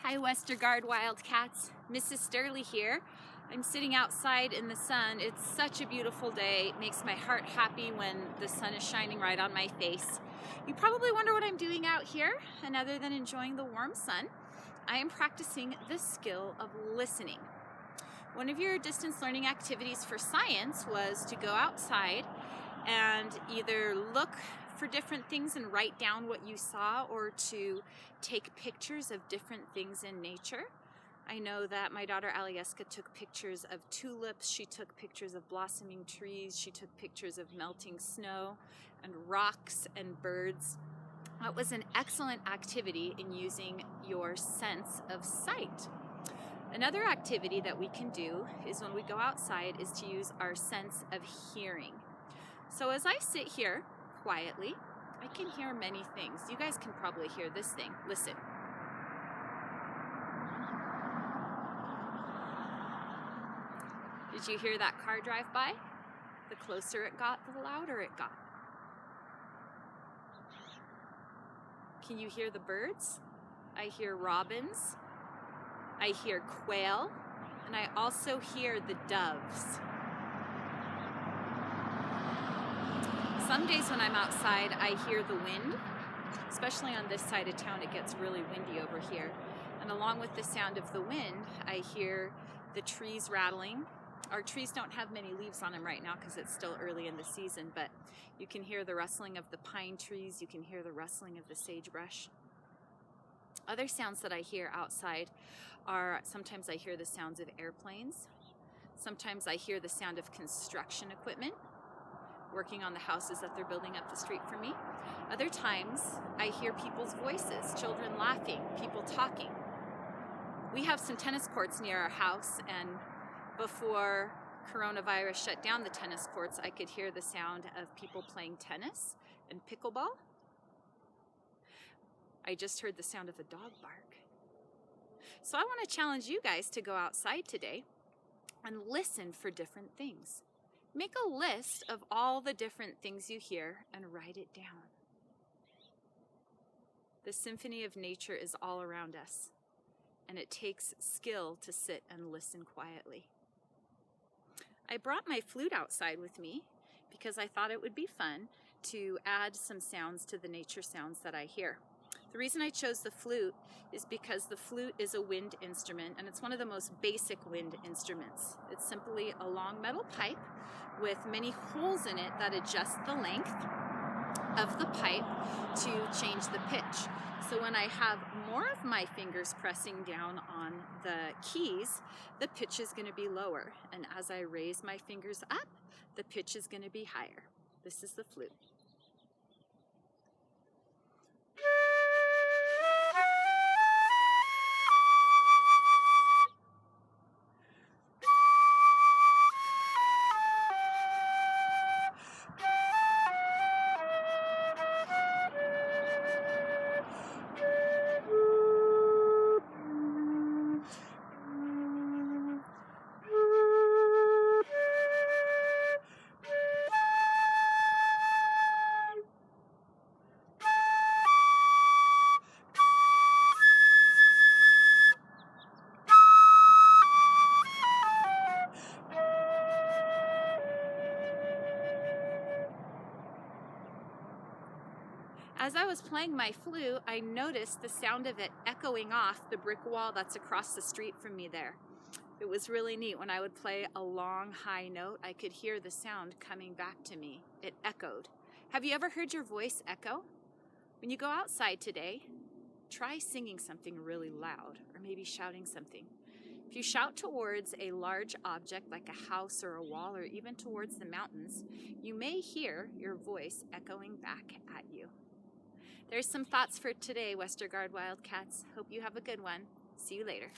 Hi Westergaard Wildcats, Mrs. Sterling here. I'm sitting outside in the sun. It's such a beautiful day. It makes my heart happy when the sun is shining right on my face. You probably wonder what I'm doing out here, and other than enjoying the warm sun, I am practicing the skill of listening. One of your distance learning activities for science was to go outside and either look for different things and write down what you saw, or to take pictures of different things in nature. I know that my daughter Alieska took pictures of tulips, she took pictures of blossoming trees, she took pictures of melting snow and rocks and birds. That was an excellent activity in using your sense of sight. Another activity that we can do is when we go outside is to use our sense of hearing. So as I sit here quietly, I can hear many things. You guys can probably hear this thing. Listen. Did you hear that car drive by? The closer it got, the louder it got. Can you hear the birds? I hear robins. I hear quail. And I also hear the doves. Some days when I'm outside, I hear the wind, especially on this side of town. It gets really windy over here. And along with the sound of the wind, I hear the trees rattling. Our trees don't have many leaves on them right now because it's still early in the season, but you can hear the rustling of the pine trees. You can hear the rustling of the sagebrush. Other sounds that I hear outside are, sometimes I hear the sounds of airplanes. Sometimes I hear the sound of construction equipment working on the houses that they're building up the street for me. Other times, I hear people's voices, children laughing, people talking. We have some tennis courts near our house, and before coronavirus shut down the tennis courts, I could hear the sound of people playing tennis and pickleball. I just heard the sound of a dog bark. So I want to challenge you guys to go outside today and listen for different things. Make a list of all the different things you hear and write it down. The symphony of nature is all around us, and it takes skill to sit and listen quietly. I brought my flute outside with me because I thought it would be fun to add some sounds to the nature sounds that I hear. The reason I chose the flute is because the flute is a wind instrument, and it's one of the most basic wind instruments. It's simply a long metal pipe with many holes in it that adjust the length of the pipe to change the pitch. So when I have more of my fingers pressing down on the keys, the pitch is going to be lower. And as I raise my fingers up, the pitch is going to be higher. This is the flute. As I was playing my flute, I noticed the sound of it echoing off the brick wall that's across the street from me there. It was really neat. When I would play a long, high note, I could hear the sound coming back to me. It echoed. Have you ever heard your voice echo? When you go outside today, try singing something really loud, or maybe shouting something. If you shout towards a large object like a house or a wall, or even towards the mountains, you may hear your voice echoing back at you. There's some thoughts for today, Westergaard Wildcats. Hope you have a good one. See you later.